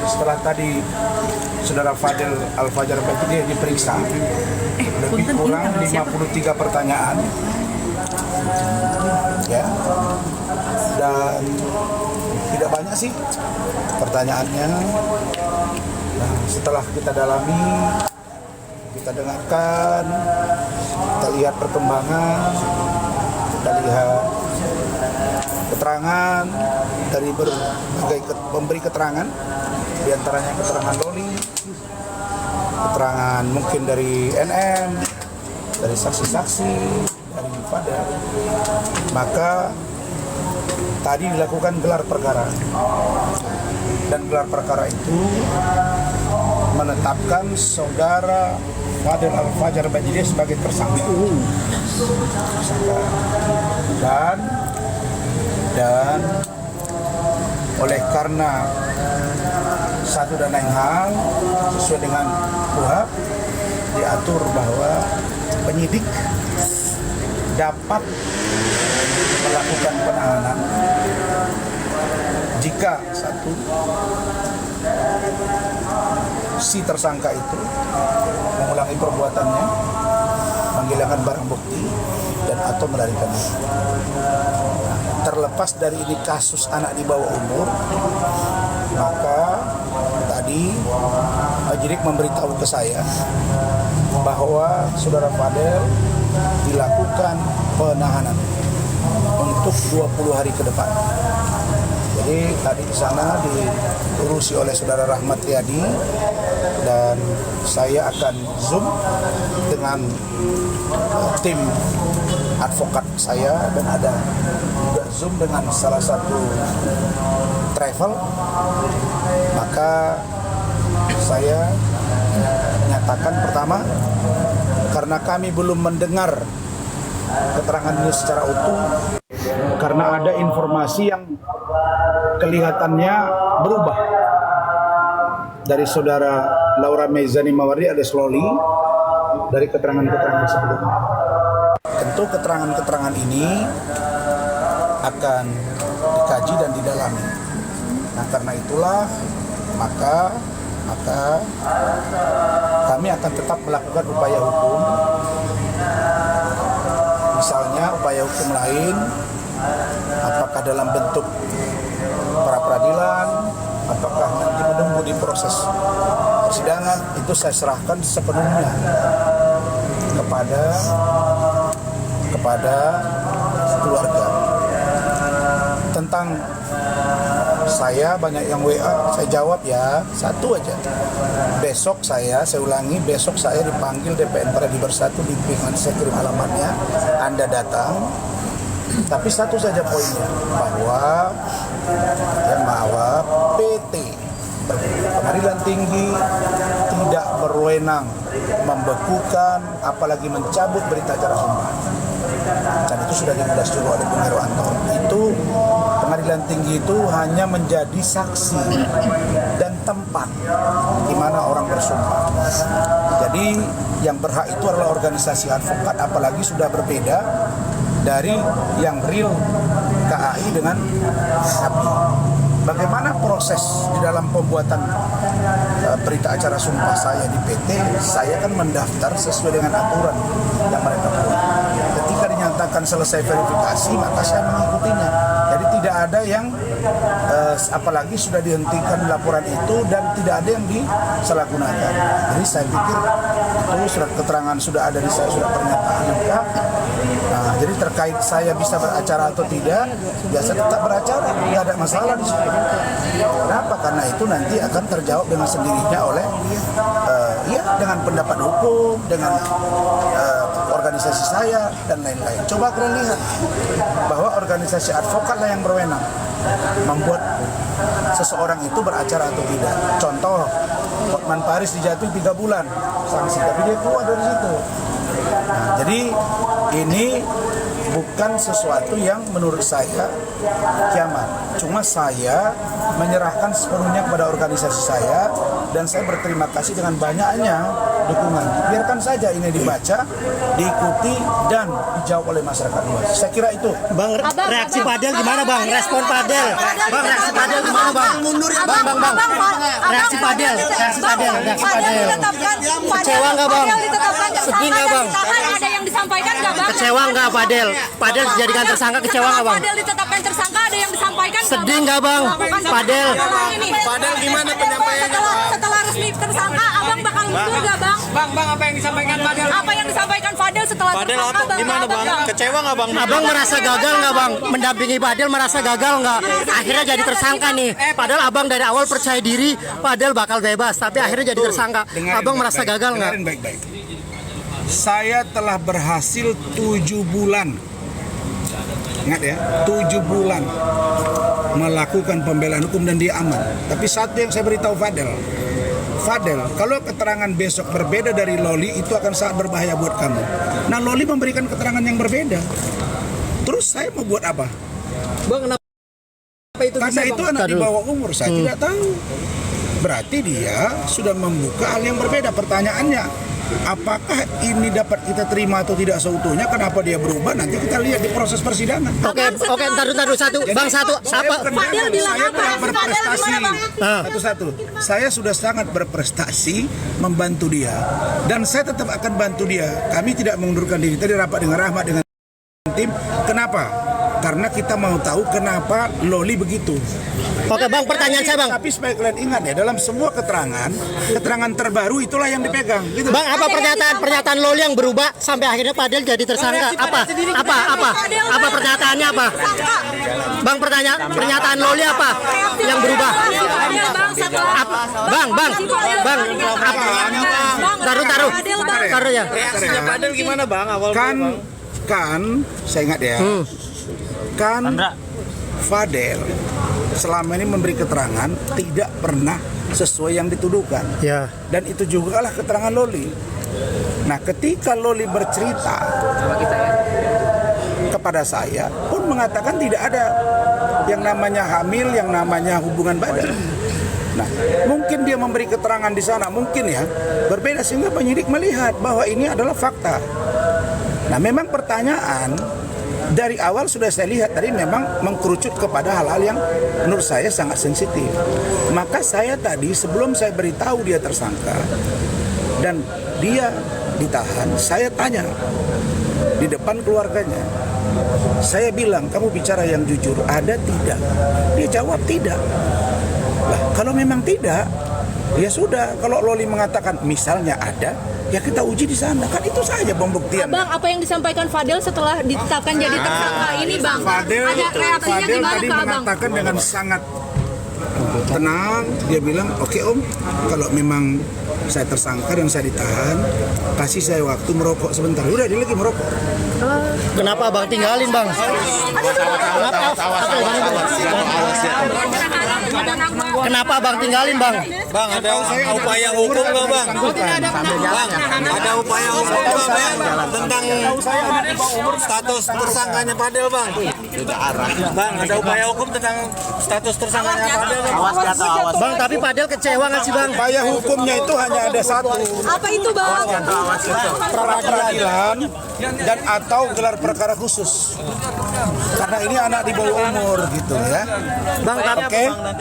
setelah tadi Saudara Fadel Al-Fajar dia diperiksa lebih kurang 53 pertanyaan ya, dan tidak banyak sih pertanyaannya. Nah, setelah kita dalami, kita dengarkan, kita lihat perkembangan, kita lihat keterangan dari berbagai pemberi keterangan, diantaranya keterangan Loli, keterangan mungkin dari NM, dari saksi-saksi, dari Fadel. Maka tadi dilakukan gelar perkara, dan gelar perkara itu menetapkan Saudara Fadel Al-Fajar Bajili sebagai tersangka. Dan oleh karena satu dan lain hal sesuai dengan KUHP diatur bahwa penyidik dapat melakukan penahanan jika satu si tersangka itu mengulangi perbuatannya, menghilangkan barang bukti, dan atau melarikan diri. Terlepas dari ini kasus anak di bawah umur, maka tadi penyidik memberitahu ke saya bahwa Saudara Fadel dilakukan penahanan untuk 20 hari ke depan. Jadi tadi di sana diurusi oleh Saudara Rahmat Riyadi, dan saya akan Zoom dengan tim advokat saya, dan ada juga Zoom dengan salah satu travel. Maka saya menyatakan, pertama, karena kami belum mendengar keterangan ini secara utuh, karena ada informasi yang kelihatannya berubah dari Saudara Laura Mezani Mawardi alias Loli dari keterangan-keterangan sebelumnya. Tentu keterangan-keterangan ini akan dikaji dan didalami. Nah, karena itulah maka kami akan tetap melakukan upaya hukum. Misalnya upaya hukum lain, apakah dalam bentuk pra-peradilan, apakah nanti menunggu di proses persidangan, itu saya serahkan sepenuhnya kepada keluarga. Tentang saya banyak yang WA, saya jawab ya satu aja. Besok saya ulangi, besok saya dipanggil DPN Pradi Bersatu di Pingan, saya kirim alamatnya, Anda datang. Tapi satu saja poinnya, bahwa PT Pengadilan Tinggi tidak berwenang membekukan apalagi mencabut berita acara sumpah. Dan itu sudah dimudas dulu oleh Bung Herwanto. Itu Pengadilan Tinggi itu hanya menjadi saksi dan tempat di mana orang bersumpah. Jadi yang berhak itu adalah organisasi advokat, apalagi sudah berbeda dari yang real KAI dengan API. Bagaimana proses di dalam pembuatan berita acara sumpah saya di PT? Saya kan mendaftar sesuai dengan aturan yang mereka buat. Ketika dinyatakan selesai verifikasi, maka saya mengikutinya. Jadi tidak ada yang apalagi sudah dihentikan laporan itu dan tidak ada yang disalahgunakan. Jadi saya pikir itu surat keterangan sudah ada di saya, sudah pernyataan lengkap. Nah, jadi terkait saya bisa beracara atau tidak, biasa tetap beracara, tidak ada masalah di situ. Kenapa? Karena itu nanti akan terjawab dengan sendirinya oleh dengan pendapat hukum, dengan organisasi saya dan lain-lain. Coba kalian lihat bahwa organisasi advokat lah yang berwenang membuat seseorang itu beracara atau tidak. Contoh, Hotman Paris dijatuhi 3 bulan sanksi, tapi dia keluar dari situ. Nah, jadi ini bukan sesuatu yang menurut saya kiamat. Cuma saya menyerahkan sepenuhnya kepada organisasi saya dan saya berterima kasih dengan banyaknya dukungan. Biarkan saja ini dibaca, diikuti dan dijawab oleh masyarakat luas. Saya kira itu. Bang, reaksi Fadel gimana bang? Respon Fadel. Bang, reaksi Fadel gimana bang? Bang. Reaksi Fadel. Kecewa nggak bang? Sedih nggak bang? Ada yang disampaikan nggak bang? Kecewa nggak Fadel? Fadel dijadikan tersangka, kecewa nggak bang? Fadel ditetapkan tersangka, ada yang disampaikan. Sedih nggak bang? Fadel. Fadel gimana penyampaiannya? Setelah resmi tersangka, abang bakal mundur nggak bang? Bang, apa yang disampaikan Fadel? Apa yang disampaikan Fadel setelah tersangka? Gimana bang? Kecewa nggak bang? Abang merasa gagal nggak bang? Mendampingi Fadel merasa gagal nggak? Akhirnya jadi tersangka nih. Padahal abang dari awal percaya diri Fadel bakal bebas, tapi akhirnya jadi tersangka. Abang merasa gagal nggak? Dengarin baik-baik. Saya telah berhasil 7 bulan. Ingat ya, 7 bulan melakukan pembelaan hukum dan dia aman. Tapi satu yang saya beritahu Fadel, kalau keterangan besok berbeda dari Loli, itu akan sangat berbahaya buat kamu. Nah, Loli memberikan keterangan yang berbeda. Terus saya mau buat apa? Bang, kenapa itu Karena bisa, itu bang? anak di bawah umur, saya tidak tahu. Berarti dia sudah membuka hal yang berbeda. Pertanyaannya, apakah ini dapat kita terima atau tidak seutuhnya? Kenapa dia berubah? Nanti kita lihat di proses persidangan. Oke, entar satu. Bang, satu. Apa? Fadel bilang Saya apa? telah berprestasi. Fadel gimana, Bang? Satu-satu. Saya sudah sangat berprestasi membantu dia. Dan saya tetap akan bantu dia. Kami tidak mengundurkan diri. Tadi rapat dengan Rahmat, dengan tim. Kenapa? Karena kita mau tahu kenapa Loli begitu. Oke bang, pertanyaan saya bang. Tapi supaya kalian ingat ya, dalam semua keterangan terbaru itulah yang dipegang. Gitu. Bang, apa pernyataan Loli yang berubah sampai akhirnya Fadel jadi tersangka? Apa pernyataannya apa? Bang, pernyataan Loli apa yang berubah? Bang, taruh ya. Reaksinya Fadel gimana bang? Awal Kan, saya ingat ya. Kan Fadel selama ini memberi keterangan tidak pernah sesuai yang dituduhkan. Ya. Dan itu juga lah keterangan Loli. Nah, ketika Loli bercerita kepada saya pun mengatakan tidak ada yang namanya hamil, yang namanya hubungan badan. Nah, mungkin dia memberi keterangan di sana, mungkin ya berbeda sehingga penyidik melihat bahwa ini adalah fakta. Nah, memang pertanyaan dari awal sudah saya lihat tadi memang mengkerucut kepada hal-hal yang menurut saya sangat sensitif. Maka saya tadi sebelum saya beritahu dia tersangka dan dia ditahan, saya tanya di depan keluarganya. Saya bilang, kamu bicara yang jujur, ada tidak? Dia jawab tidak. Lah, kalau memang tidak, ya sudah. Kalau Loli mengatakan misalnya ada, ya kita uji di sana. Kan itu saja pembuktian. Bang, apa yang disampaikan Fadel setelah ditetapkan jadi tersangka ini bang? Fadel Reaksinya gimana tadi ke abang? mengatakan dengan sangat tenang, dia bilang, oke om, kalau memang saya tersangka dan saya ditahan, kasih saya waktu merokok sebentar. Udah, dia lagi merokok. Kenapa bang tinggalin bang? Kenapa bang tinggalin bang? Bang, ada upaya hukum nggak bang? Bang, ada upaya hukum nggak bang? Tentang status tersangkanya Fadel bang? Bang, ada upaya hukum tentang status tersangkanya Fadel bang? Bang, tapi Fadel kecewa nggak sih bang? Upaya hukumnya itu hanya ada satu, Apa itu bang? peradilan dan atau gelar perkara khusus. Karena ini anak di bawah umur gitu ya.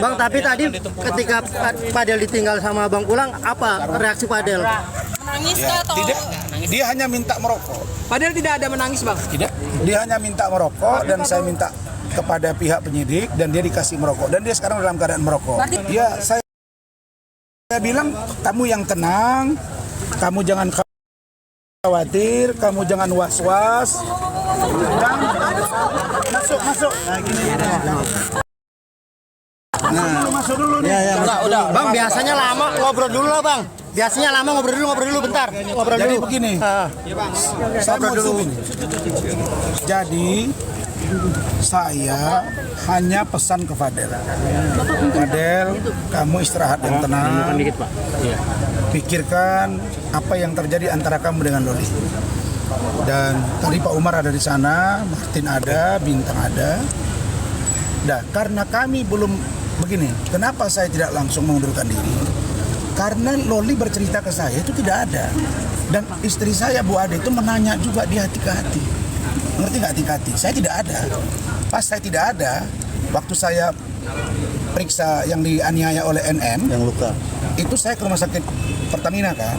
Bang, tapi tadi ketika Fadel ditinggal sama Bang Kulang, apa reaksi Fadel? Menangis Ya, atau? tidak, dia hanya minta merokok. Fadel tidak ada menangis bang? Tidak, dia hanya minta merokok dan saya minta kepada pihak penyidik dan dia dikasih merokok dan dia sekarang dalam keadaan merokok. Ya, saya bilang kamu yang tenang, kamu jangan khawatir, kamu jangan was-was. Masuk. Nah, masuk dulu nih. Udah. Bang, biasanya lama ngobrol dulu lah bang. Biasanya lama ngobrol dulu bentar. Ngobrol Jadi dulu. begini, saya mau zoom ini. Jadi saya hanya pesan ke Fadel, kamu istirahat yang tenang, pikirkan apa yang terjadi antara kamu dengan Loli. Dan tadi Pak Umar ada di sana, Martin ada, Bintang ada. Nah, karena kami belum begini, kenapa saya tidak langsung mengundurkan diri? Karena Loli bercerita ke saya itu tidak ada. Dan istri saya Bu Ade itu menanya juga di hati ke hati. Ngerti nggak hati ke hati? Saya tidak ada. Pas saya tidak ada, waktu saya periksa yang dianiaya oleh NN, yang luka, itu saya ke rumah sakit Pertamina kan.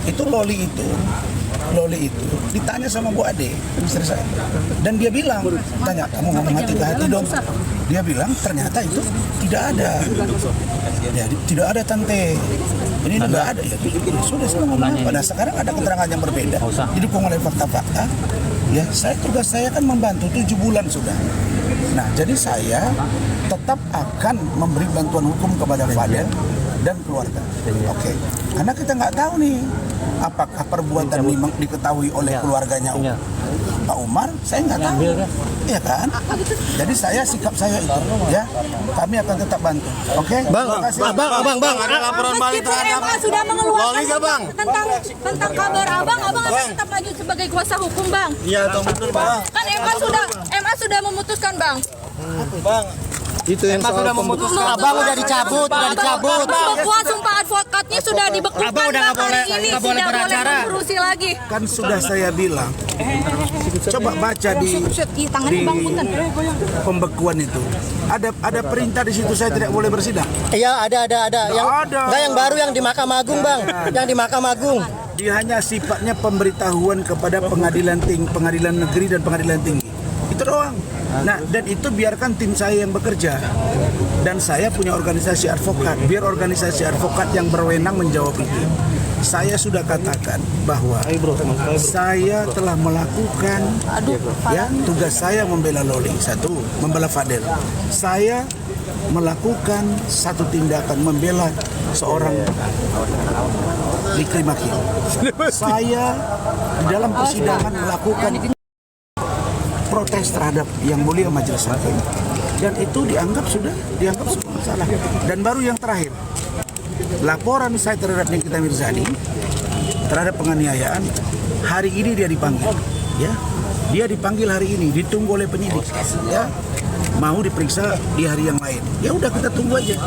Itu Loli itu ditanya sama Bu Ade, istri saya, dan dia bilang, tanya kamu ngomong hati ke hati dong. Dia bilang ternyata itu tidak ada, ya, tidak ada tante, ini tidak ada. Ya sudah saya ngomong apa. Nah, sekarang ada keterangan yang berbeda, didukung oleh fakta-fakta. Ya tugas saya kan membantu 7 bulan sudah. Nah jadi saya tetap akan memberi bantuan hukum kepada Fadel dan keluarga. Oke. Karena kita nggak tahu nih apakah perbuatan ini diketahui oleh keluarganya Pak Umar, saya nggak tahu. Iya kan? Jadi sikap saya itu, ya, kami akan tetap bantu. Oke? Bang, abang, ada laporan balik terhadap MA sudah mengeluarkan Loli, Bang. tentang kabar abang akan tetap maju sebagai kuasa hukum, Bang. Iya, atau betul, Bang. Kan MA sudah memutuskan, Bang. Bang, Itu yang sudah memutuskan. abang udah dicabut. Pembekuan sumpah advokatnya sudah dibekukan. Abang udah nggak boleh beracara. Berusi lagi. kan sudah saya bilang. Coba baca di pembekuan itu. Ada perintah di situ saya tidak boleh bersidang. Iya, ada. Yang baru yang di Mahkamah Agung, Bang. Yang di Mahkamah Agung. Dia hanya sifatnya pemberitahuan kepada pengadilan negeri dan pengadilan tinggi. Itu doang. Nah, dan itu biarkan tim saya yang bekerja. Dan saya punya organisasi advokat. Biar organisasi advokat yang berwenang menjawab itu. Saya sudah katakan bahwa saya telah melakukan tugas saya membela Loli. Satu, membela Fadel. Saya melakukan satu tindakan membela seorang Likri Makil. Saya di dalam persidangan melakukan protes terhadap yang mulia majelis hakim, dan itu dianggap sebuah masalah. Dan baru yang terakhir, laporan saya terhadap Nikita Mirzani terhadap penganiayaan, hari ini dia dipanggil, ya, dia dipanggil hari ini, ditunggu oleh penyidik, ya, mau diperiksa di hari yang lain. Ya udah kita tunggu aja,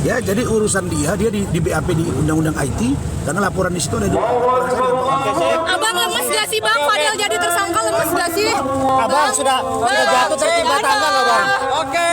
ya. Jadi urusan dia di BAP di Undang-Undang IT, karena laporan di situ ada 2. Abang lemes gak sih, Bang? Fadel jadi tersangka, lemes gak sih? Abang sudah jatuh tertimpa tangga, Bang. Oke.